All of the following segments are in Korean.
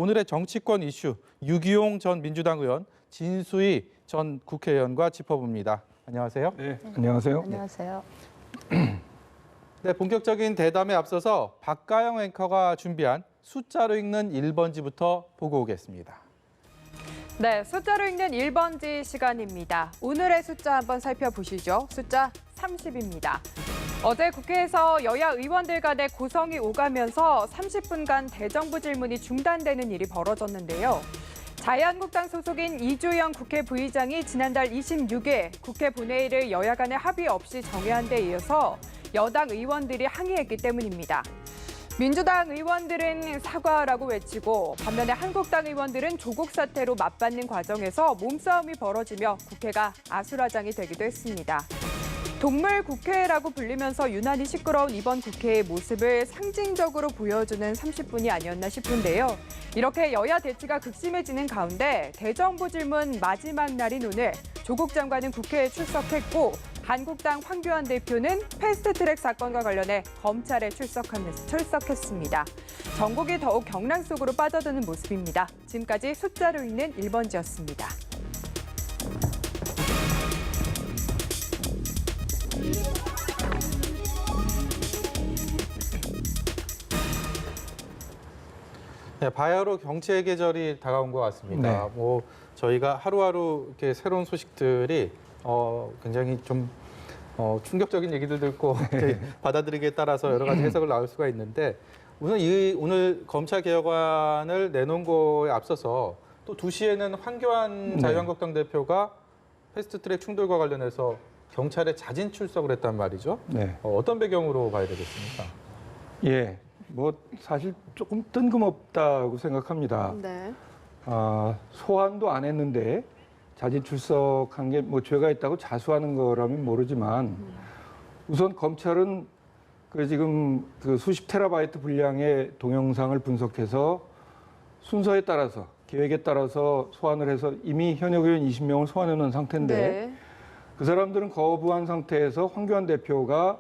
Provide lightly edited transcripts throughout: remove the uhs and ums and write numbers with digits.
오늘의 정치권 이슈 유기용 전 민주당 의원, 진수희 전 국회의원과 짚어봅니다. 안녕하세요. 네, 안녕하세요. 안녕하세요. 네, 본격적인 대담에 앞서서 박가영 앵커가 준비한 숫자로 읽는 1번지부터 보고 오겠습니다. 네, 숫자로 읽는 1번지 시간입니다. 오늘의 숫자 한번 살펴보시죠. 숫자 30입니다. 어제 국회에서 여야 의원들 간의 고성이 오가면서 30분간 대정부 질문이 중단되는 일이 벌어졌는데요. 자유한국당 소속인 이주영 국회 부의장이 지난달 26일 국회 본회의를 여야 간의 합의 없이 정회한 데 이어서 여당 의원들이 항의했기 때문입니다. 민주당 의원들은 사과라고 외치고 반면에 한국당 의원들은 조국 사태로 맞받는 과정에서 몸싸움이 벌어지며 국회가 아수라장이 되기도 했습니다. 동물 국회라고 불리면서 유난히 시끄러운 이번 국회의 모습을 상징적으로 보여주는 30분이 아니었나 싶은데요. 이렇게 여야 대치가 극심해지는 가운데 대정부 질문 마지막 날인 오늘 조국 장관은 국회에 출석했고 한국당 황교안 대표는 패스트트랙 사건과 관련해 검찰에 출석했습니다. 전국이 더욱 경랑 속으로 빠져드는 모습입니다. 지금까지 숫자로 읽는 1번지였습니다. 네, 바야흐로 경채 계절이 다가온 것 같습니다. 네. 저희가 하루하루 이렇게 새로운 소식들이 굉장히 좀 충격적인 얘기들 듣고 이렇게 받아들이기에 따라서 여러 가지 해석을 나올 수가 있는데 우선 오늘 검찰 개혁안을 내놓은 거에 앞서서 또 2시에는 황교안 자유한국당 대표가 패스트트랙 충돌과 관련해서 경찰에 자진 출석을 했단 말이죠. 네. 어떤 배경으로 봐야 되겠습니까? 예, 사실 조금 뜬금없다고 생각합니다. 네. 소환도 안 했는데 자진 출석한 게 죄가 있다고 자수하는 거라면 모르지만 우선 검찰은 지금 수십 테라바이트 분량의 동영상을 분석해서 순서에 따라서 계획에 따라서 소환을 해서 이미 현역 의원 20명을 소환해 놓은 상태인데 네. 그 사람들은 거부한 상태에서 황교안 대표가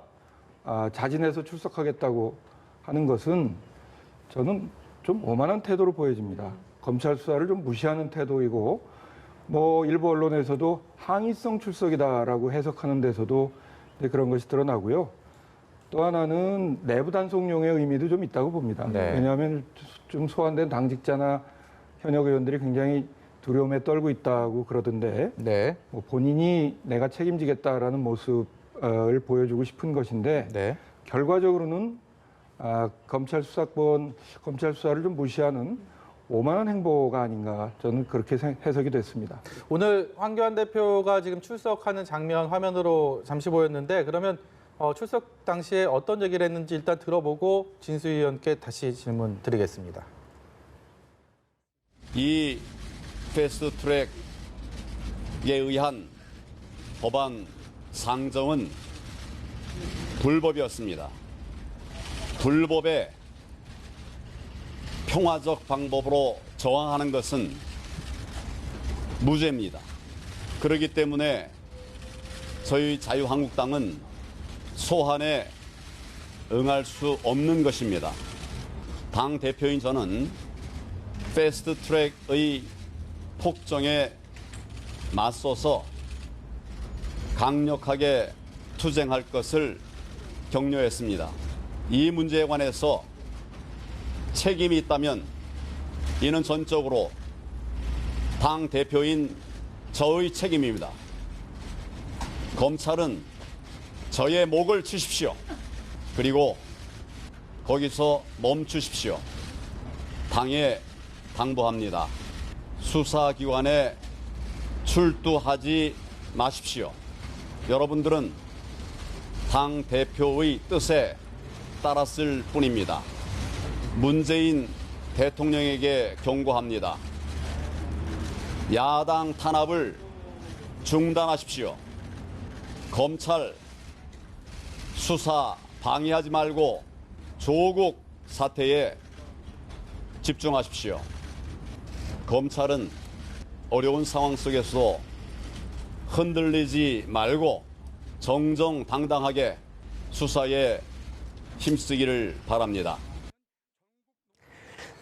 자진해서 출석하겠다고 하는 것은 저는 좀 오만한 태도로 보여집니다. 검찰 수사를 좀 무시하는 태도이고 일부 언론에서도 항의성 출석이다라고 해석하는 데서도 그런 것이 드러나고요. 또 하나는 내부 단속용의 의미도 좀 있다고 봅니다. 네. 왜냐하면 좀 소환된 당직자나 현역 의원들이 굉장히 두려움에 떨고 있다고 그러던데 네. 본인이 내가 책임지겠다라는 모습을 보여주고 싶은 것인데 네. 결과적으로는 검찰 수사를 좀 무시하는 오만한 행보가 아닌가 저는 그렇게 해석이 됐습니다. 오늘 황교안 대표가 지금 출석하는 장면 화면으로 잠시 보였는데 그러면 출석 당시에 어떤 얘기를 했는지 일단 들어보고 진수희 의원께 다시 질문 드리겠습니다. 이 패스트트랙에 의한 법안 상정은 불법이었습니다. 불법에 평화적 방법으로 저항하는 것은 무죄입니다. 그렇기 때문에 저희 자유한국당은 소환에 응할 수 없는 것입니다. 당 대표인 저는 패스트트랙의 폭정에 맞서서 강력하게 투쟁할 것을 격려했습니다. 이 문제에 관해서 책임이 있다면 이는 전적으로 당 대표인 저의 책임입니다. 검찰은 저의 목을 치십시오. 그리고 거기서 멈추십시오. 당에 당부합니다. 수사기관에 출두하지 마십시오. 여러분들은 당 대표의 뜻에 따랐을 뿐입니다. 문재인 대통령에게 경고합니다. 야당 탄압을 중단하십시오. 검찰 수사 방해하지 말고 조국 사태에 집중하십시오. 검찰은 어려운 상황 속에서 흔들리지 말고 정정당당하게 수사에 힘쓰기를 바랍니다.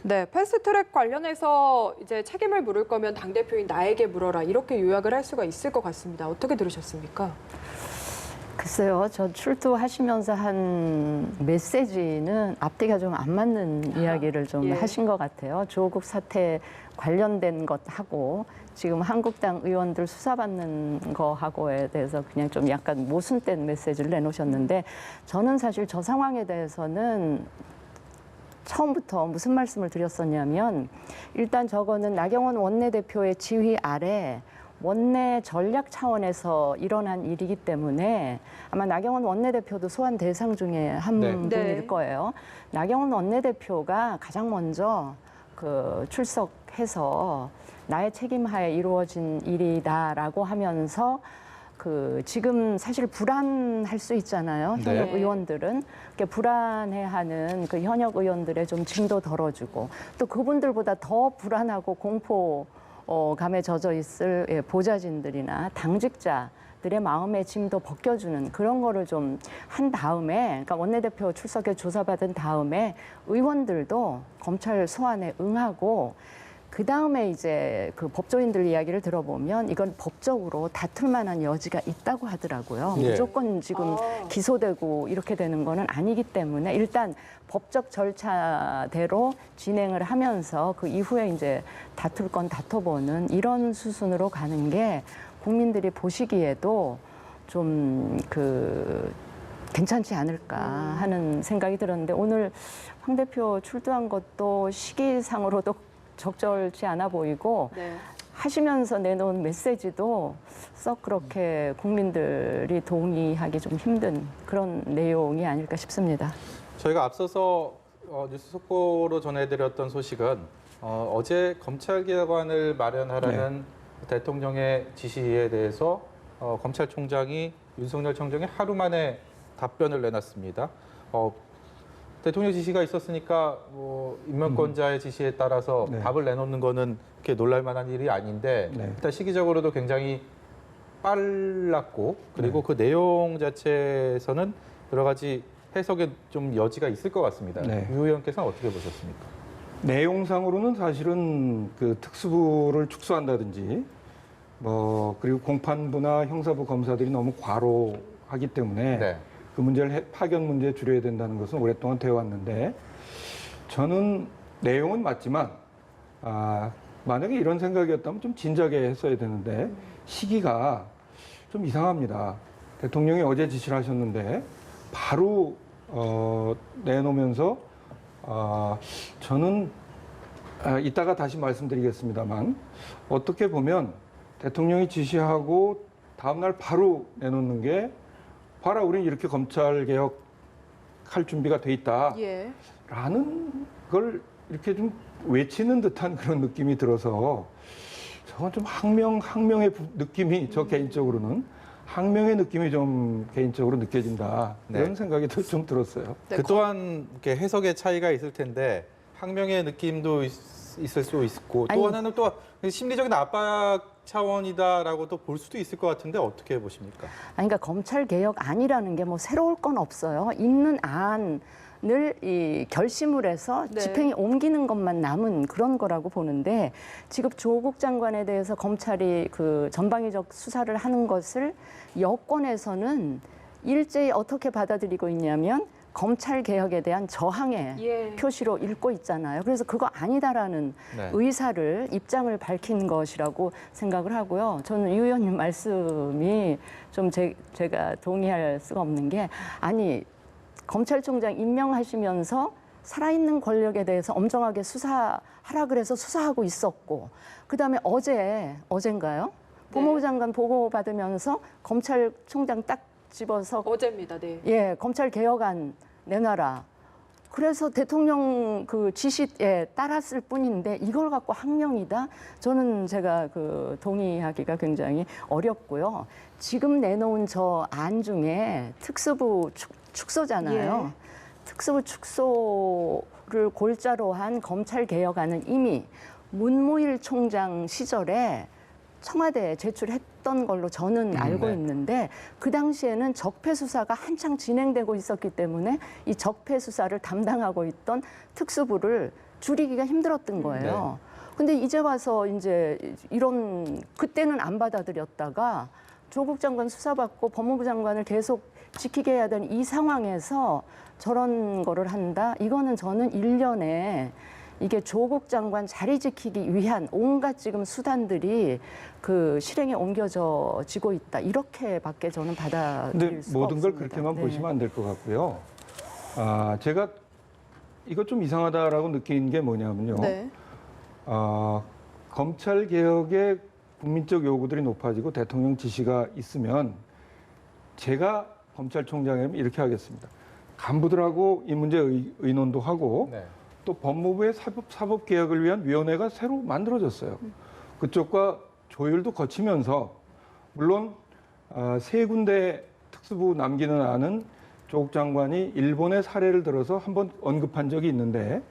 네, 패스트트랙 관련해서 이제 책임을 물을 거면 당대표인 나에게 물어라 이렇게 요약을 할 수가 있을 것 같습니다. 어떻게 들으셨습니까? 글쎄요, 저 출두하시면서 한 메시지는 앞뒤가 좀 안 맞는 이야기를 좀 예. 하신 것 같아요. 조국 사태 관련된 것하고 지금 한국당 의원들 수사받는 거하고에 대해서 그냥 좀 약간 모순된 메시지를 내놓으셨는데 저는 사실 저 상황에 대해서는 처음부터 무슨 말씀을 드렸었냐면 일단 저거는 나경원 원내대표의 지휘 아래 원내 전략 차원에서 일어난 일이기 때문에 아마 나경원 원내대표도 소환 대상 중에 한 네. 분일 네. 거예요. 나경원 원내대표가 가장 먼저 그 출석해서 나의 책임하에 이루어진 일이다라고 하면서 그 지금 사실 불안할 수 있잖아요. 현역 네. 의원들은 이렇게 불안해하는 그 현역 의원들의 좀 짐도 덜어주고 또 그분들보다 더 불안하고 공포감에 젖어 있을 보좌진들이나 당직자들의 마음의 짐도 벗겨주는 그런 거를 좀 한 다음에, 그러니까 원내대표 출석에 조사받은 다음에 의원들도 검찰 소환에 응하고. 그 다음에 이제 그 법조인들 이야기를 들어보면 이건 법적으로 다툴 만한 여지가 있다고 하더라고요. 예. 무조건 지금 기소되고 이렇게 되는 거는 아니기 때문에 일단 법적 절차대로 진행을 하면서 그 이후에 이제 다툴 건 다퉈보는 이런 수순으로 가는 게 국민들이 보시기에도 좀 괜찮지 않을까 하는 생각이 들었는데 오늘 황 대표 출두한 것도 시기상으로도 적절치 않아 보이고 네. 하시면서 내놓은 메시지도 썩 그렇게 국민들이 동의하기 좀 힘든 그런 내용이 아닐까 싶습니다. 저희가 앞서서 뉴스 속보로 전해드렸던 소식은 어제 검찰개혁안을 마련하라는 대통령의 지시에 대해서 검찰총장이 윤석열 총장이 하루 만에 답변을 내놨습니다. 대통령 지시가 있었으니까 임명권자의 지시에 따라서 네. 답을 내놓는 거는 그렇게 놀랄만한 일이 아닌데 네. 일단 시기적으로도 굉장히 빨랐고 그리고 네. 그 내용 자체에서는 여러 가지 해석에 좀 여지가 있을 것 같습니다. 네. 유 의원께서는 어떻게 보셨습니까? 내용상으로는 사실은 그 특수부를 축소한다든지 그리고 공판부나 형사부 검사들이 너무 과로하기 때문에 네. 그 문제를 파견 문제에 줄여야 된다는 것은 오랫동안 되어 왔는데 저는 내용은 맞지만 만약에 이런 생각이었다면 좀 진작에 했어야 되는데 시기가 좀 이상합니다. 대통령이 어제 지시를 하셨는데 바로 내놓으면서 저는 이따가 다시 말씀드리겠습니다만 어떻게 보면 대통령이 지시하고 다음날 바로 내놓는 게 봐라, 우리는 이렇게 검찰 개혁할 준비가 돼 있다라는 예. 걸 이렇게 좀 외치는 듯한 그런 느낌이 들어서 저건 좀 항명의 느낌이 저 개인적으로는 항명의 느낌이 좀 개인적으로 느껴진다 이런 네. 생각이 좀 들었어요. 네, 그 또한 이렇게 해석의 차이가 있을 텐데 항명의 느낌도 있을 수 있고 또 아니, 하나는 또 심리적인 압박 차원이다라고도 볼 수도 있을 것 같은데 어떻게 보십니까? 그러니까 검찰 개혁안이라는 게 뭐 새로울 건 없어요. 있는 안을 결심을 해서 네. 집행에 옮기는 것만 남은 그런 거라고 보는데 지금 조국 장관에 대해서 검찰이 그 전방위적 수사를 하는 것을 여권에서는 일제히 어떻게 받아들이고 있냐면 검찰 개혁에 대한 저항의 예. 표시로 읽고 있잖아요. 그래서 그거 아니다라는 네. 의사를 입장을 밝힌 것이라고 생각을 하고요. 저는 유 의원님 말씀이 좀 제가 동의할 수가 없는 게 아니 검찰총장 임명하시면서 살아있는 권력에 대해서 엄정하게 수사하라 그래서 수사하고 있었고 그다음에 어젠가요? 법무부 장관 보고 받으면서 검찰총장 딱 집어서 어제입니다. 네. 예, 검찰 개혁안 내놔라. 그래서 대통령 그 지시에 따랐을 뿐인데 이걸 갖고 항명이다? 저는 제가 동의하기가 굉장히 어렵고요. 지금 내놓은 저 안 중에 특수부 축소잖아요. 특수부 축소를 골자로 한 검찰 개혁안은 이미 문무일 총장 시절에 청와대에 제출했던 걸로 저는 알고 네. 있는데 그 당시에는 적폐 수사가 한창 진행되고 있었기 때문에 이 적폐 수사를 담당하고 있던 특수부를 줄이기가 힘들었던 거예요. 근데 이제 와서 이제 이런 그때는 안 받아들였다가 조국 장관 수사받고 법무부 장관을 계속 지키게 해야 되는 이 상황에서 저런 거를 한다? 이거는 저는 일련의 이게 조국 장관 자리 지키기 위한 온갖 지금 수단들이 그 실행에 옮겨지고 있다. 이렇게밖에 저는 근데 받아들일 수가 모든 걸 없습니다. 그렇게만 네. 보시면 안 될 것 같고요. 제가 이거 좀 이상하다라고 느낀 게 뭐냐면요. 네. 검찰 개혁의 국민적 요구들이 높아지고 대통령 지시가 있으면 제가 검찰총장이라면 이렇게 하겠습니다. 간부들하고 이 문제 의논도 하고 네. 또 법무부의 사법 개혁을 위한 위원회가 새로 만들어졌어요. 그쪽과 조율도 거치면서 물론 세 군데 특수부 남기는 안은 조국 장관이 일본의 사례를 들어서 한번 언급한 적이 있는데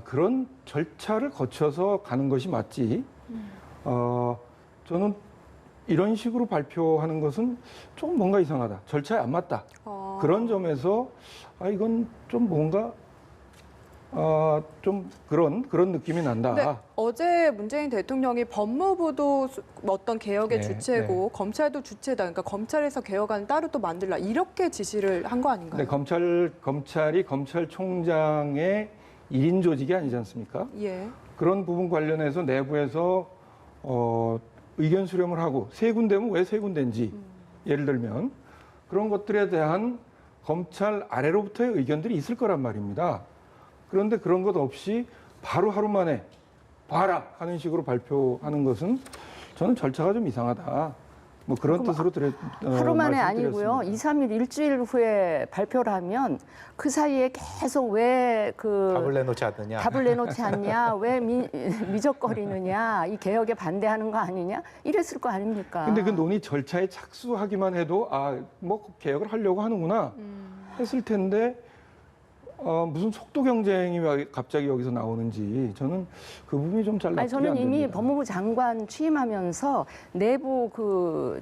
그런 절차를 거쳐서 가는 것이 맞지. 저는 이런 식으로 발표하는 것은 좀 뭔가 이상하다. 절차에 안 맞다. 그런 점에서 이건 좀 뭔가 좀 그런 느낌이 난다. 근데 어제 문재인 대통령이 법무부도 어떤 개혁의 네, 주체고 검찰도 주체다. 그러니까 검찰에서 개혁안을 따로 또 만들라. 이렇게 지시를 한 거 아닌가요? 근데 검찰이 검찰총장의 1인 조직이 아니지 않습니까? 예. 그런 부분 관련해서 내부에서 의견 수렴을 하고 세 군데면 왜 세 군데인지 예를 들면 그런 것들에 대한 검찰 아래로부터의 의견들이 있을 거란 말입니다. 그런데 그런 것 없이 바로 하루 만에 봐라 하는 식으로 발표하는 것은 저는 절차가 좀 이상하다. 뭐 그런 뜻으로 하루 만에 말씀드렸습니다. 아니고요. 2, 3일 일주일 후에 발표를 하면 그 사이에 계속 왜 답을 내놓지 않느냐. 답을 내놓지 않냐, 왜 미적거리느냐, 이 개혁에 반대하는 거 아니냐, 이랬을 거 아닙니까? 근데 그 논의 절차에 착수하기만 해도 뭐 개혁을 하려고 하는구나 했을 텐데 무슨 속도 경쟁이 왜 갑자기 여기서 나오는지 저는 그 부분이 좀 잘 납득이 저는 안 이미 됩니다. 법무부 장관 취임하면서 내부 그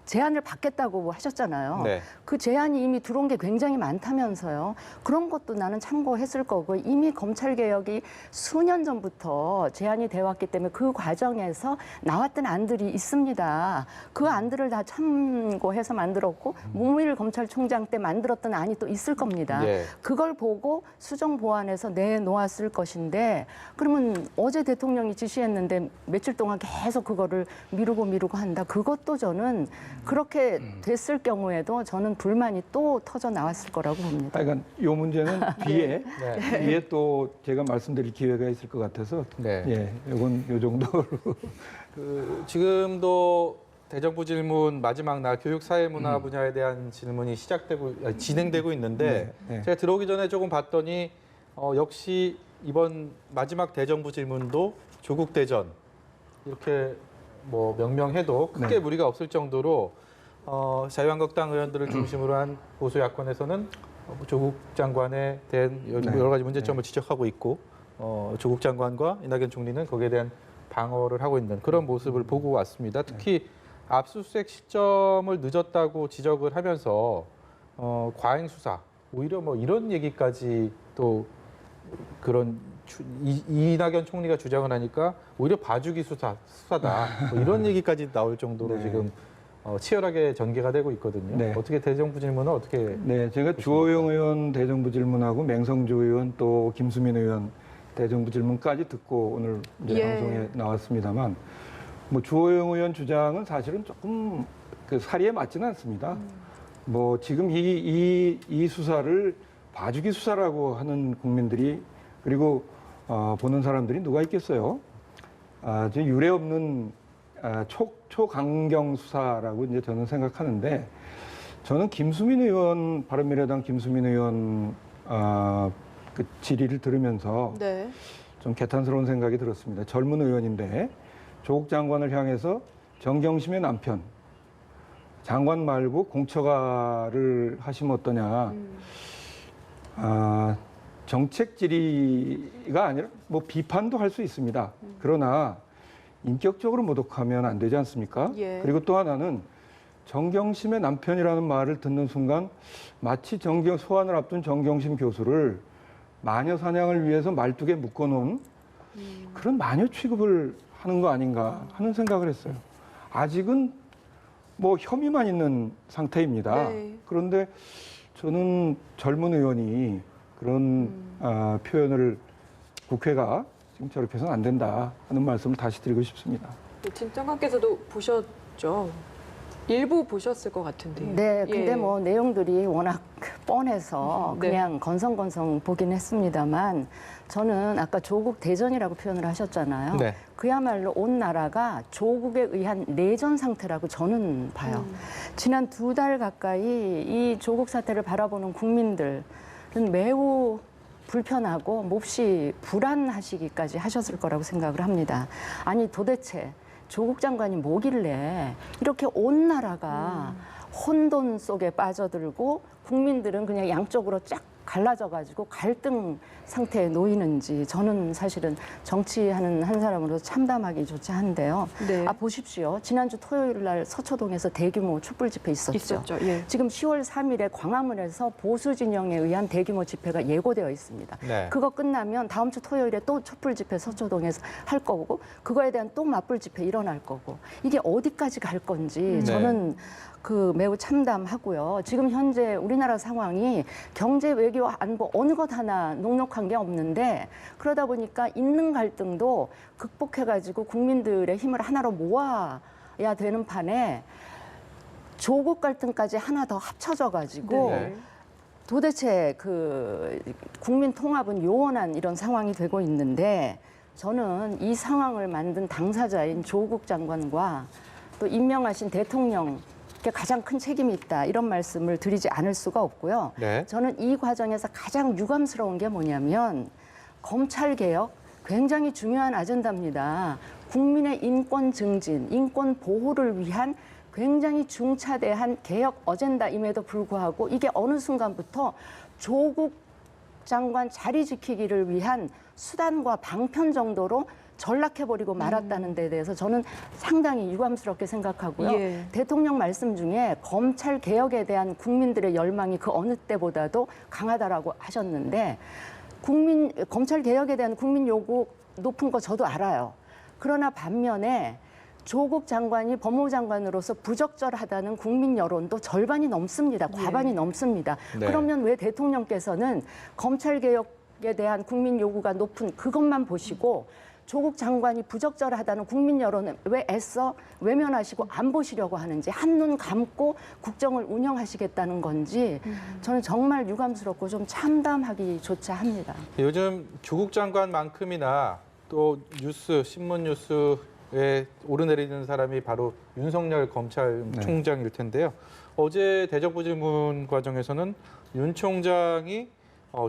제안을 받겠다고 하셨잖아요. 네. 그 제안이 이미 들어온 게 굉장히 많다면서요. 그런 것도 나는 참고했을 거고 이미 검찰개혁이 수년 전부터 제안이 되어 왔기 때문에 그 과정에서 나왔던 안들이 있습니다. 그 안들을 다 참고해서 만들었고 문무일 검찰총장 때 만들었던 안이 또 있을 겁니다. 예. 그걸 보고 수정 보완해서 내놓았을 것인데 그러면 어제 대통령이 지시했는데 며칠 동안 계속 그거를 미루고 한다. 그것도 저는 그렇게 됐을 경우에도 저는 불만이 또 터져 나왔을 거라고 봅니다. 그러니까 이 문제는 뒤에 네. 뒤에 또 제가 말씀드릴 기회가 있을 것 같아서 네. 예, 이건 요 정도로 지금도 대정부 질문 마지막 날 교육 사회 문화 분야에 대한 질문이 진행되고 있는데 네, 네. 제가 들어오기 전에 조금 봤더니 역시 이번 마지막 대정부 질문도 조국 대전 이렇게 뭐 명명해도 크게 네. 무리가 없을 정도로 자유한국당 의원들을 중심으로 한 보수 야권에서는 조국 장관에 대한 여러 가지 문제점을 지적하고 있고 조국 장관과 이낙연 총리는 거기에 대한 방어를 하고 있는 그런 모습을 보고 왔습니다. 특히 압수수색 시점을 늦었다고 지적을 하면서 과잉 수사 오히려 뭐 이런 얘기까지 또 그런 이낙연 총리가 주장을 하니까 오히려 봐주기 수사다 뭐 이런 얘기까지 나올 정도로 네. 지금 치열하게 전개가 되고 있거든요. 네. 어떻게 대정부 질문은 어떻게? 네, 제가 주호영 의원 대정부 질문하고 맹성조 의원 또 김수민 의원 대정부 질문까지 듣고 오늘 이제 예. 방송에 나왔습니다만 뭐 주호영 의원 주장은 사실은 조금 그 사리에 맞지는 않습니다. 뭐 지금 이 수사를 봐주기 수사라고 하는 국민들이 그리고 보는 사람들이 누가 있겠어요? 저 유례 없는 초강경 수사라고 이제 저는 생각하는데 저는 김수민 의원 바른미래당 김수민 의원 그 질의를 들으면서 네. 좀 개탄스러운 생각이 들었습니다. 젊은 의원인데 조국 장관을 향해서 정경심의 남편 장관 말고 공처가를 하시면 어떠냐. 정책 질의가 아니라 뭐 비판도 할 수 있습니다. 그러나 인격적으로 모독하면 안 되지 않습니까? 예. 그리고 또 하나는 정경심의 남편이라는 말을 듣는 순간 마치 소환을 앞둔 정경심 교수를 마녀 사냥을 위해서 말뚝에 묶어놓은 그런 마녀 취급을 하는 거 아닌가 하는 생각을 했어요. 아직은 뭐 혐의만 있는 상태입니다. 네. 그런데 저는 젊은 의원이 그런 표현을 국회가 지금 저렇게 해서는 안 된다 하는 말씀을 다시 드리고 싶습니다. 진 장관께서도 보셨죠? 일부 보셨을 것 같은데요. 네, 근데 예. 뭐 내용들이 워낙 뻔해서 네. 그냥 건성건성 보긴 했습니다만 저는 아까 조국 대전이라고 표현을 하셨잖아요. 네. 그야말로 온 나라가 조국에 의한 내전 상태라고 저는 봐요. 지난 2달 가까이 이 조국 사태를 바라보는 국민들은 매우 불편하고 몹시 불안하시기까지 하셨을 거라고 생각을 합니다. 아니 도대체 조국 장관이 뭐길래 이렇게 온 나라가 혼돈 속에 빠져들고 국민들은 그냥 양쪽으로 쫙 갈라져가지고 갈등 상태에 놓이는지 저는 사실은 정치하는 한 사람으로서 참담하기조차 한데요. 네. 아 보십시오. 지난주 토요일 날 서초동에서 대규모 촛불 집회 있었죠. 예. 지금 10월 3일에 광화문에서 보수 진영에 의한 대규모 집회가 예고되어 있습니다. 네. 그거 끝나면 다음 주 토요일에 또 촛불 집회 서초동에서 할 거고 그거에 대한 또 맞불 집회 일어날 거고 이게 어디까지 갈 건지 저는 매우 참담하고요. 지금 현재 우리나라 상황이 경제, 외교, 안보 어느 것 하나 녹록한 게 없는데 그러다 보니까 있는 갈등도 극복해가지고 국민들의 힘을 하나로 모아야 되는 판에 조국 갈등까지 하나 더 합쳐져가지고 네. 도대체 국민 통합은 요원한 이런 상황이 되고 있는데 저는 이 상황을 만든 당사자인 조국 장관과 또 임명하신 대통령 가장 큰 책임이 있다 이런 말씀을 드리지 않을 수가 없고요. 네. 저는 이 과정에서 가장 유감스러운 게 뭐냐면 검찰개혁 굉장히 중요한 아젠다입니다. 국민의 인권 증진, 인권 보호를 위한 굉장히 중차대한 개혁 어젠다임에도 불구하고 이게 어느 순간부터 조국 장관 자리 지키기를 위한 수단과 방편 정도로 전락해버리고 말았다는 데 대해서 저는 상당히 유감스럽게 생각하고요. 예. 대통령 말씀 중에 검찰 개혁에 대한 국민들의 열망이 그 어느 때보다도 강하다라고 하셨는데 검찰 개혁에 대한 국민 요구 높은 거 저도 알아요. 그러나 반면에 조국 장관이 법무부 장관으로서 부적절하다는 국민 여론도 절반이 넘습니다. 과반이 넘습니다. 네. 그러면 왜 대통령께서는 검찰 개혁에 대한 국민 요구가 높은 그것만 보시고 조국 장관이 부적절하다는 국민 여론을 왜 애써 외면하시고 안 보시려고 하는지 한눈 감고 국정을 운영하시겠다는 건지 저는 정말 유감스럽고 좀 참담하기조차 합니다. 요즘 조국 장관만큼이나 또 신문 뉴스에 오르내리는 사람이 바로 윤석열 검찰총장일 텐데요. 어제 대정부 질문 과정에서는 윤 총장이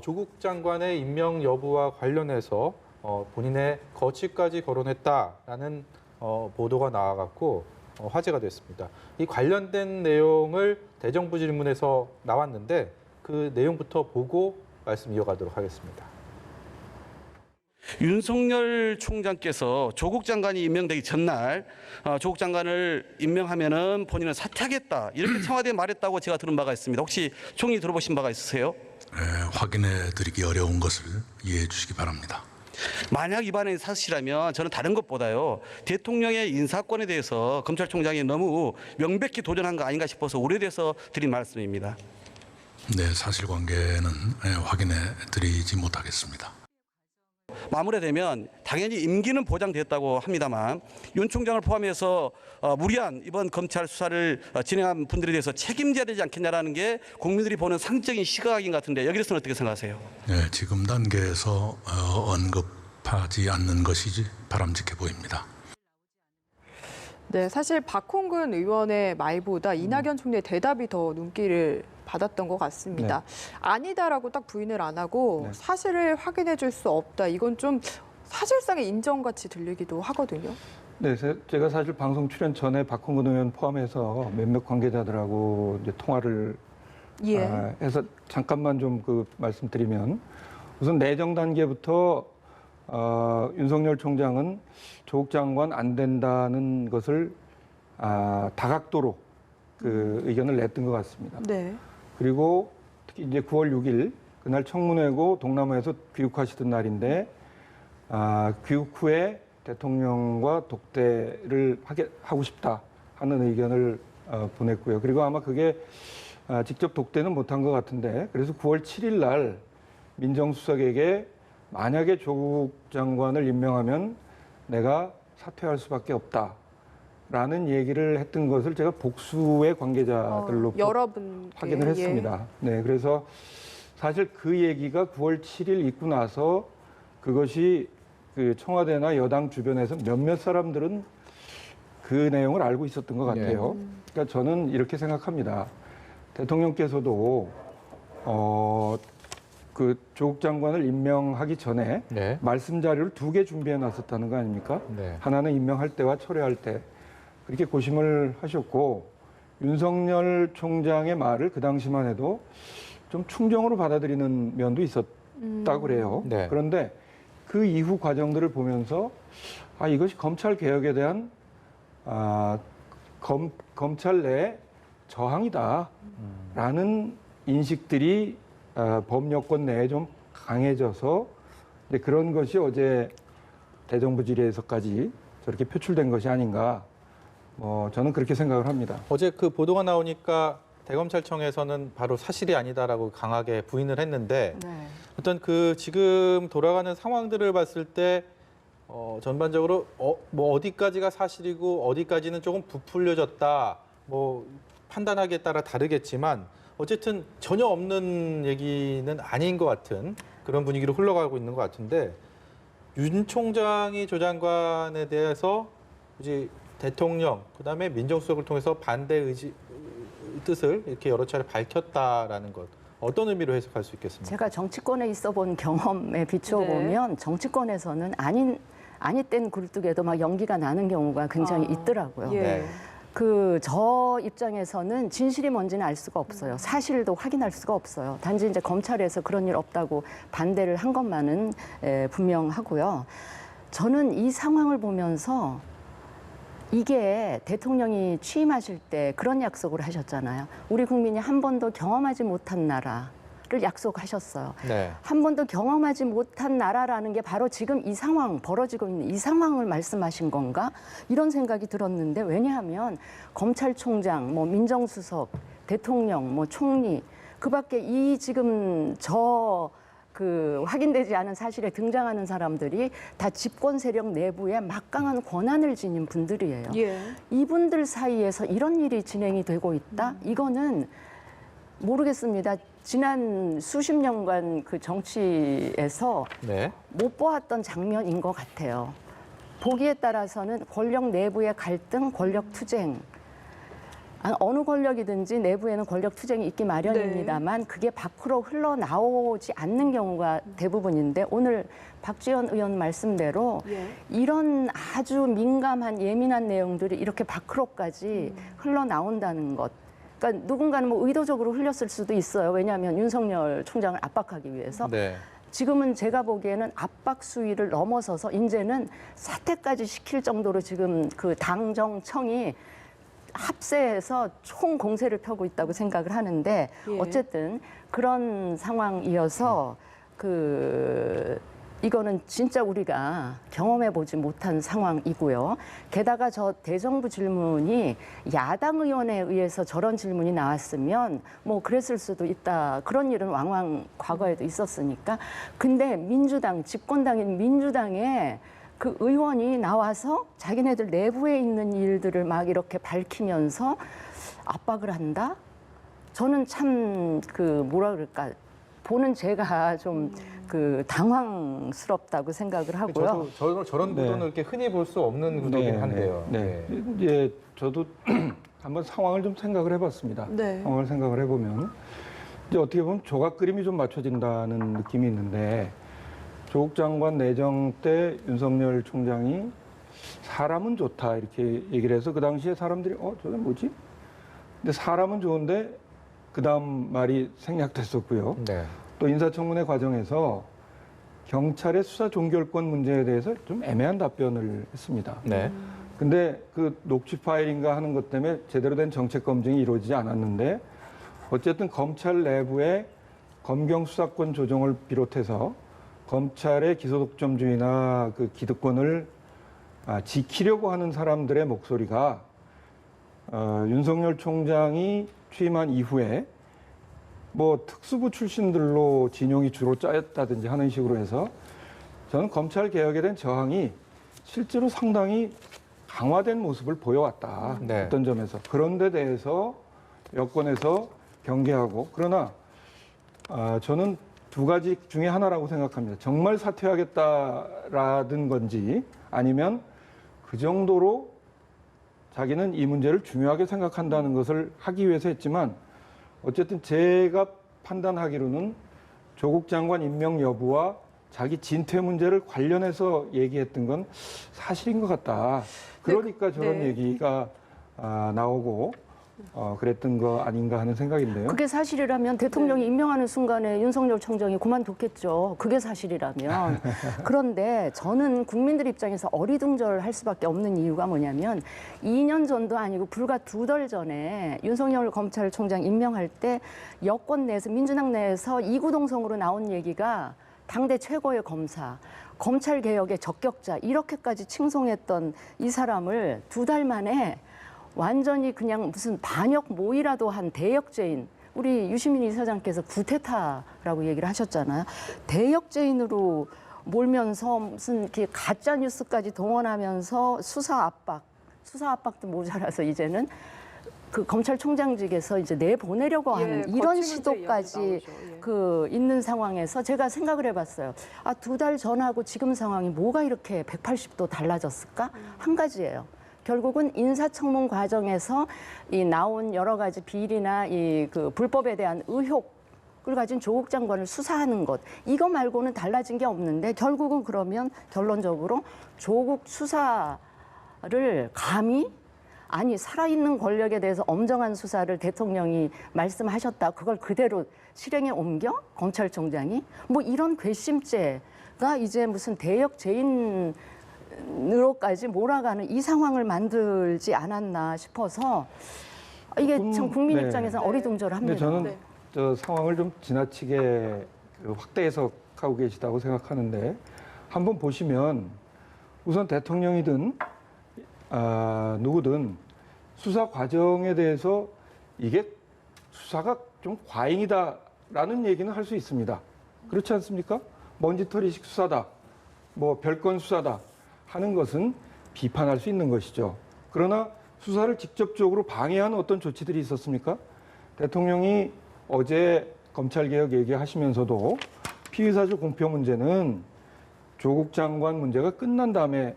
조국 장관의 임명 여부와 관련해서 본인의 거취까지 거론했다라는 보도가 나와갖고 화제가 됐습니다. 이 관련된 내용을 대정부 질문에서 나왔는데 그 내용부터 보고 말씀 이어가도록 하겠습니다. 윤석열 총장께서 조국 장관이 임명되기 전날 조국 장관을 임명하면은 본인은 사퇴하겠다 이렇게 청와대에 말했다고 제가 들은 바가 있습니다. 혹시 총리 들어보신 바가 있으세요? 확인해드리기 어려운 것을 이해해 주시기 바랍니다. 만약 이 발언이 사실이라면 저는 다른 것보다요 대통령의 인사권에 대해서 검찰총장이 너무 명백히 도전한 거 아닌가 싶어서 우려돼서 드린 말씀입니다. 네, 사실관계는 확인해드리지 못하겠습니다. 마무리되면 당연히 임기는 보장됐다고 합니다만 윤 총장을 포함해서 무리한 이번 검찰 수사를 진행한 분들에 대해서 책임져야 되지 않겠냐라는 게 국민들이 보는 상징적인 시각인 것 같은데 여기에 대해서는 어떻게 생각하세요? 네, 지금 단계에서 언급하지 않는 것이 바람직해 보입니다. 네, 사실 박홍근 의원의 말보다 이낙연 총리의 대답이 더 눈길을 받았던 것 같습니다. 아니다라고 딱 부인을 안 하고 사실을 확인해 줄 수 없다. 이건 좀 사실상의 인정같이 들리기도 하거든요. 네, 제가 사실 방송 출연 전에 박홍근 의원 포함해서 몇몇 관계자들하고 이제 통화를 해서 잠깐만 좀 말씀드리면 우선 내정 단계부터 윤석열 총장은 조국 장관 안 된다는 것을 다각도로 의견을 냈던 것 같습니다. 네. 그리고 특히 이제 9월 6일 그 그날 청문회고 동남아에서 귀국하시던 날인데 귀국 후에 대통령과 독대를 하고 싶다 하는 의견을 보냈고요. 그리고 아마 그게 직접 독대는 못한 것 같은데 그래서 9월 7일 날 민정수석에게 만약에 조국 장관을 임명하면 내가 사퇴할 수밖에 없다라는 얘기를 했던 것을 제가 복수의 관계자들로 여러분 확인을 했습니다. 네, 그래서 사실 그 얘기가 9월 7일 있고 나서 그것이 그 청와대나 여당 주변에서 몇몇 사람들은 그 내용을 알고 있었던 것 같아요. 그러니까 저는 이렇게 생각합니다. 대통령께서도 그 조국 장관을 임명하기 전에 네. 말씀 자료를 2개 준비해 놨었다는 거 아닙니까? 네. 하나는 임명할 때와 철회할 때 그렇게 고심을 하셨고 윤석열 총장의 말을 그 당시만 해도 좀 충정으로 받아들이는 면도 있었다고 그래요. 네. 그런데 그 이후 과정들을 보면서 이것이 검찰 개혁에 대한 검찰 내 저항이다라는 인식들이 법 여건 내에 좀 강해져서 그런 것이 어제 대정부 질의에서까지 저렇게 표출된 것이 아닌가 저는 그렇게 생각을 합니다. 어제 그 보도가 나오니까 대검찰청에서는 바로 사실이 아니다라고 강하게 부인을 했는데 네. 어떤 그 지금 돌아가는 상황들을 봤을 때 전반적으로 뭐 어디까지가 사실이고 어디까지는 조금 부풀려졌다 뭐 판단하기에 따라 다르겠지만 어쨌든 전혀 없는 얘기는 아닌 것 같은 그런 분위기로 흘러가고 있는 것 같은데 윤 총장이 조 장관에 대해서 이제 대통령 그다음에 민정수석을 통해서 반대 뜻을 이렇게 여러 차례 밝혔다라는 것 어떤 의미로 해석할 수 있겠습니까? 제가 정치권에 있어 본 경험에 비추어 보면 정치권에서는 아니 땐 굴뚝에도 막 연기가 나는 경우가 굉장히 있더라고요. 예. 저 입장에서는 진실이 뭔지는 알 수가 없어요. 사실도 확인할 수가 없어요. 단지 이제 검찰에서 그런 일 없다고 반대를 한 것만은 분명하고요. 저는 이 상황을 보면서 이게 대통령이 취임하실 때 그런 약속을 하셨잖아요. 우리 국민이 한 번도 경험하지 못한 나라를 약속하셨어요. 네. 한 번도 경험하지 못한 나라라는 게 바로 지금 이 상황, 벌어지고 있는 이 상황을 말씀하신 건가? 이런 생각이 들었는데 왜냐하면 검찰총장, 뭐 민정수석, 대통령, 뭐 총리 그 밖에 이 지금 확인되지 않은 사실에 등장하는 사람들이 다 집권 세력 내부에 막강한 권한을 지닌 분들이에요. 예. 이분들 사이에서 이런 일이 진행이 되고 있다? 이거는 모르겠습니다. 지난 수십 년간 그 정치에서 네. 못 보았던 장면인 것 같아요. 보기에 따라서는 권력 내부의 갈등, 권력 투쟁. 어느 권력이든지 내부에는 권력 투쟁이 있기 마련입니다만 그게 밖으로 흘러나오지 않는 경우가 대부분인데 오늘 박지원 의원 말씀대로 이런 아주 민감한 예민한 내용들이 이렇게 밖으로까지 흘러나온다는 것. 그러니까 누군가는 뭐 의도적으로 흘렸을 수도 있어요. 왜냐하면 윤석열 총장을 압박하기 위해서. 네. 지금은 제가 보기에는 압박 수위를 넘어서서 이제는 사퇴까지 시킬 정도로 지금 그 당정청이 합세해서 총 공세를 펴고 있다고 생각을 하는데 어쨌든 그런 상황이어서 이거는 진짜 우리가 경험해 보지 못한 상황이고요. 게다가 저 대정부 질문이 야당 의원에 의해서 저런 질문이 나왔으면 뭐 그랬을 수도 있다. 그런 일은 왕왕 과거에도 있었으니까. 근데 민주당, 집권당인 민주당에 그 의원이 나와서 자기네들 내부에 있는 일들을 막 이렇게 밝히면서 압박을 한다? 저는 참 뭐라 그럴까. 보는 제가 좀 당황스럽다고 생각을 하고요. 저런 구도는 이렇게 흔히 볼 수 없는 구도긴 한데요. 네. 이제 저도 한번 상황을 좀 생각을 해봤습니다. 네. 상황을 생각을 해보면 이제 어떻게 보면 조각 그림이 좀 맞춰진다는 느낌이 있는데 조국 장관 내정 때 윤석열 총장이 사람은 좋다 이렇게 얘기를 해서 그 당시에 사람들이 저게 뭐지? 근데 사람은 좋은데 그 다음 말이 생략됐었고요. 네. 또 인사청문회 과정에서 경찰의 수사 종결권 문제에 대해서 좀 애매한 답변을 했습니다. 네. 근데 그 녹취 파일인가 하는 것 때문에 제대로 된 정책 검증이 이루어지지 않았는데 어쨌든 검찰 내부에 검경 수사권 조정을 비롯해서 검찰의 기소독점주의나 그 기득권을 지키려고 하는 사람들의 목소리가 윤석열 총장이 취임한 이후에 뭐 특수부 출신들로 진용이 주로 짜였다든지 하는 식으로 해서 저는 검찰 개혁에 대한 저항이 실제로 상당히 강화된 모습을 보여왔다. 네. 어떤 점에서. 그런 데 대해서 여권에서 경계하고 그러나 저는 두 가지 중에 하나라고 생각합니다. 정말 사퇴하겠다라는 건지 아니면 그 정도로 자기는 이 문제를 중요하게 생각한다는 것을 하기 위해서 했지만 어쨌든 제가 판단하기로는 조국 장관 임명 여부와 자기 진퇴 문제를 관련해서 얘기했던 건 사실인 것 같다. 그러니까 저런 얘기가 나오고 그랬던 거 아닌가 하는 생각인데요. 그게 사실이라면 대통령이 임명하는 순간에 윤석열 총장이 그만뒀겠죠. 그게 사실이라면. 그런데 저는 국민들 입장에서 어리둥절할 수밖에 없는 이유가 뭐냐면 2년 전도 아니고 불과 2달 전에 윤석열 검찰총장 임명할 때 여권 내에서 민주당 내에서 이구동성으로 나온 얘기가 당대 최고의 검사, 검찰 개혁의 적격자 이렇게까지 칭송했던 이 사람을 2달 만에 완전히 그냥 무슨 반역 모의라도 한 대역죄인, 우리 유시민 이사장께서 구테타라고 얘기를 하셨잖아요. 대역죄인으로 몰면서 무슨 이렇게 가짜 뉴스까지 동원하면서 수사 압박도 모자라서 이제는 그 검찰총장직에서 이제 내보내려고 하는 이런 시도까지 있는 상황에서 제가 생각을 해봤어요. 2달 전하고 지금 상황이 뭐가 이렇게 180도 달라졌을까? 한 가지예요. 결국은 인사청문 과정에서 이 나온 여러 가지 비리나 이 그 불법에 대한 의혹을 가진 조국 장관을 수사하는 것 이거 말고는 달라진 게 없는데 결국은 그러면 결론적으로 조국 수사를 감히 아니 살아있는 권력에 대해서 엄정한 수사를 대통령이 말씀하셨다. 그걸 그대로 실행에 옮겨 검찰총장이 뭐 이런 괘씸죄가 이제 무슨 대역 죄인으로까지 몰아가는 이 상황을 만들지 않았나 싶어서 이게 참 국민 입장에서는 어리둥절합니다. 근데 저는 저 상황을 좀 지나치게 확대 해석하고 계시다고 생각하는데 한번 보시면 우선 대통령이든 누구든 수사 과정에 대해서 이게 수사가 좀 과잉이다라는 얘기는 할 수 있습니다. 그렇지 않습니까? 먼지털이식 수사다, 뭐 별건 수사다 하는 것은 비판할 수 있는 것이죠. 그러나 수사를 직접적으로 방해하는 어떤 조치들이 있었습니까? 대통령이 어제 검찰개혁 얘기하시면서도 피의사주 공표 문제는 조국 장관 문제가 끝난 다음에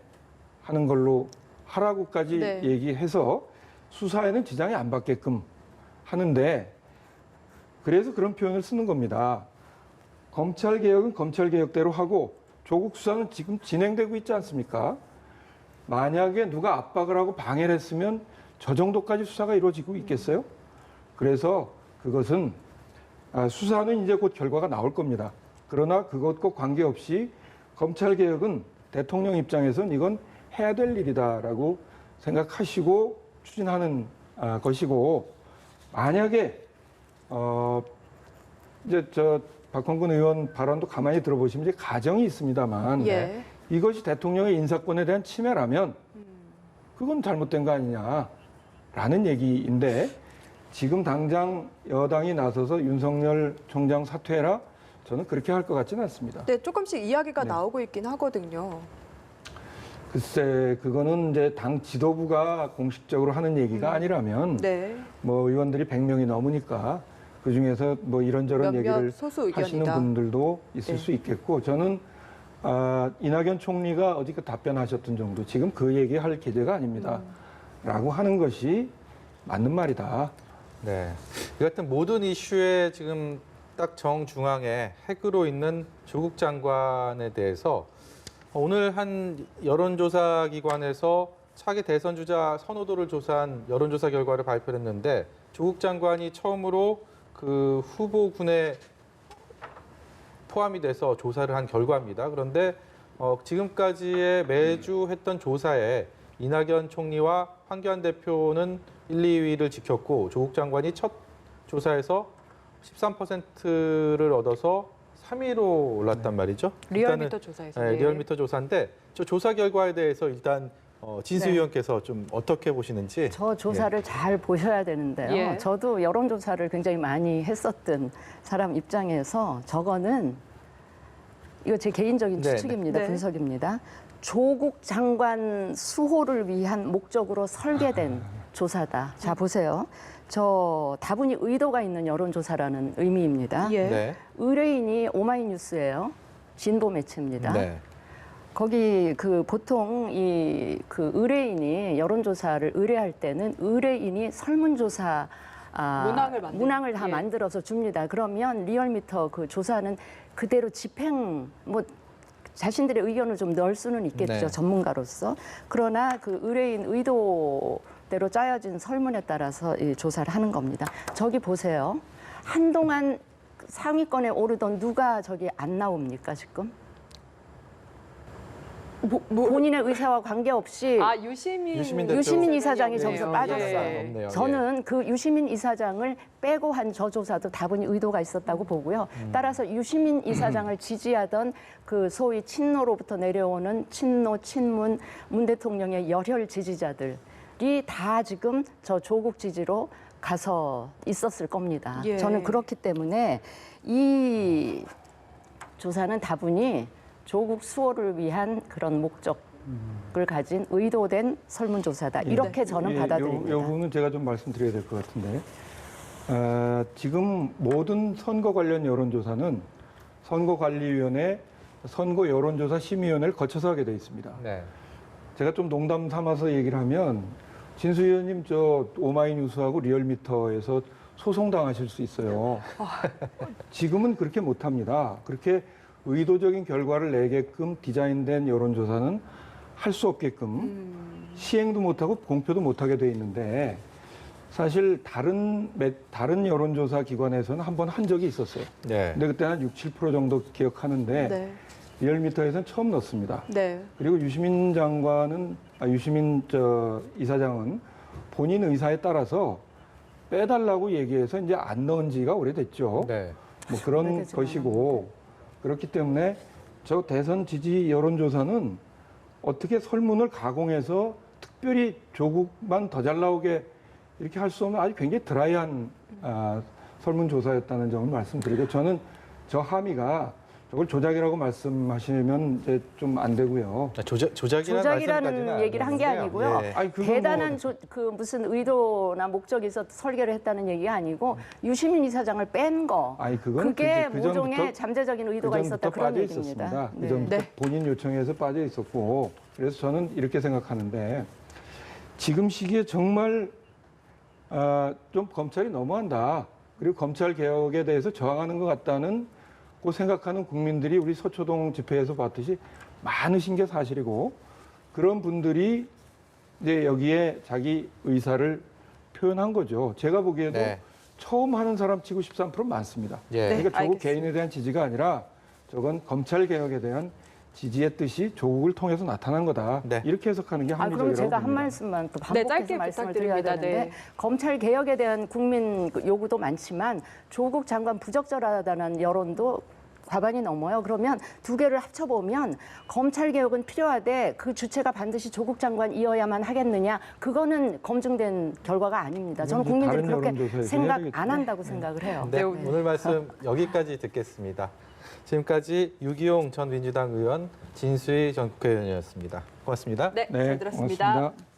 하는 걸로 하라고까지 얘기해서 수사에는 지장이 안 받게끔 하는데 그래서 그런 표현을 쓰는 겁니다. 검찰개혁은 검찰개혁대로 하고 조국 수사는 지금 진행되고 있지 않습니까? 만약에 누가 압박을 하고 방해를 했으면 저 정도까지 수사가 이루어지고 있겠어요? 그래서 그것은 수사는 이제 곧 결과가 나올 겁니다. 그러나 그것과 관계없이 검찰개혁은 대통령 입장에서는 이건 해야 될 일이다라고 생각하시고 추진하는 것이고 만약에 이제 저 박홍근 의원 발언도 가만히 들어보시면 이제 가정이 있습니다만 이것이 대통령의 인사권에 대한 침해라면 그건 잘못된 거 아니냐라는 얘기인데 지금 당장 여당이 나서서 윤석열 총장 사퇴해라 저는 그렇게 할 것 같지는 않습니다. 네, 조금씩 이야기가 나오고 있긴 하거든요. 글쎄, 그거는 이제 당 지도부가 공식적으로 하는 얘기가 아니라면 뭐 의원들이 100명이 넘으니까 그 중에서 뭐 이런저런 얘기를 하시는 분들도 있을 수 있겠고 저는 이낙연 총리가 어저께 답변하셨던 정도 지금 그 얘기할 계제가 아닙니다. 라고 하는 것이 맞는 말이다. 네. 이 같은 모든 이슈에 지금 딱 정중앙에 핵으로 있는 조국 장관에 대해서 오늘 한 여론조사 기관에서 차기 대선 주자 선호도를 조사한 여론조사 결과를 발표했는데 조국 장관이 처음으로 그 후보군에 포함이 돼서 조사를 한 결과입니다. 그런데 지금까지의 매주 했던 조사에 이낙연 총리와 황교안 대표는 1, 2위를 지켰고 조국 장관이 첫 조사에서 13%를 얻어서 3위로 올랐단 말이죠. 리얼미터 조사에서. 네, 리얼미터 조사인데 저 조사 결과에 대해서 일단 진수 네. 의원께서 좀 어떻게 보시는지. 저 조사를 잘 보셔야 되는데요. 예. 저도 여론조사를 굉장히 많이 했었던 사람 입장에서 저거는 이거 제 개인적인 네, 추측입니다. 네. 분석입니다. 조국 장관 수호를 위한 목적으로 설계된 조사다. 자, 보세요. 저 다분히 의도가 있는 여론조사라는 의미입니다. 예. 네. 의뢰인이 오마이뉴스예요. 진보 매체입니다. 네. 거기 보통 그 의뢰인이 여론조사를 의뢰할 때는 의뢰인이 설문조사 문항을 다 예. 만들어서 줍니다. 그러면 리얼미터 그 조사는 그대로 집행 자신들의 의견을 좀 넣을 수는 있겠죠. 네. 전문가로서. 그러나 그 의뢰인 의도대로 짜여진 설문에 따라서 이 조사를 하는 겁니다. 저기 보세요. 한동안 상위권에 오르던 누가 저기 안 나옵니까 지금? 본인의 의사와 관계없이 유시민 대표. 유시민 이사장이 없네요. 저기서 빠졌어요. 예. 없네요. 저는 그 유시민 이사장을 빼고 한 저 조사도 다분히 의도가 있었다고 보고요. 따라서 유시민 이사장을 지지하던 그 소위 친노로부터 내려오는 친노, 친문, 문 대통령의 열혈 지지자들이 다 지금 저 조국 지지로 가서 있었을 겁니다. 예. 저는 그렇기 때문에 이 조사는 다분히 조국 수호를 위한 그런 목적을 가진 의도된 설문조사다. 이렇게 저는 이 받아들입니다. 부분은 제가 좀 말씀드려야 될 것 같은데 지금 모든 선거 관련 여론조사는 선거관리위원회 선거 여론조사 심의위원회를 거쳐서 하게 돼 있습니다. 네. 제가 좀 농담 삼아서 얘기를 하면 진수 의원님 저 오마이뉴스하고 리얼미터에서 소송당하실 수 있어요. 지금은 그렇게 못합니다. 그렇게 의도적인 결과를 내게끔 디자인된 여론조사는 할 수 없게끔 시행도 못하고 공표도 못하게 돼 있는데 사실 다른 여론조사 기관에서는 한번 한 적이 있었어요. 네. 근데 그때 한 6, 7% 정도 기억하는데 네. 리얼미터에서는 처음 넣었습니다. 네. 그리고 유시민 이사장은 본인 의사에 따라서 빼달라고 얘기해서 이제 안 넣은 지가 오래됐죠. 네. 뭐 그런 오래되지만 것이고 그렇기 때문에 저 대선 지지 여론조사는 어떻게 설문을 가공해서 특별히 조국만 더 잘 나오게 이렇게 할 수 없는 아주 굉장히 드라이한 설문조사였다는 점을 말씀드리고 저는 저 함의가 저걸 조작이라고 말씀하시면 이제 좀 안 되고요. 조작이라는 얘기를 한 게 아니고요. 예. 아니, 그건 대단한 무슨 의도나 목적이 있어서 설계를 했다는 얘기가 아니고 유시민 이사장을 뺀 거. 아니, 그건 그게 그 전부터 모종의 잠재적인 의도가 있었다 그런 빠져 얘기입니다. 있었습니다. 네. 그전부터 네. 본인 요청에서 빠져 있었고 그래서 저는 이렇게 생각하는데 지금 시기에 정말 좀 검찰이 너무한다. 그리고 검찰 개혁에 대해서 저항하는 것 같다는 고 생각하는 국민들이 우리 서초동 집회에서 봤듯이 많으신 게 사실이고 그런 분들이 이제 여기에 자기 의사를 표현한 거죠. 제가 보기에도 네. 처음 하는 사람 치고 13% 많습니다. 예. 그러니까 조국 알겠습니다. 개인에 대한 지지가 아니라 저건 검찰 개혁에 대한 지지의 뜻이 조국을 통해서 나타난 거다. 네. 이렇게 해석하는 게 그럼 합리적이라고 제가 한 봅니다. 말씀만 또 네, 반복해서 짧게 말씀을 드려야 부탁드립니다. 되는데 네. 검찰 개혁에 대한 국민 요구도 많지만 조국 장관 부적절하다는 여론도 과반이 넘어요. 그러면 두 개를 합쳐보면 검찰 개혁은 필요하되 그 주체가 반드시 조국 장관이어야만 하겠느냐? 그거는 검증된 결과가 아닙니다. 저는 이건 이제 국민들이 다른 그렇게 여론조사에서 생각 해야 안 되겠죠. 한다고 생각을 해요. 네, 오늘 말씀 여기까지 듣겠습니다. 지금까지 유기용 전 민주당 의원, 진수희 전 국회의원이었습니다. 고맙습니다. 네, 네, 잘 들었습니다. 고맙습니다.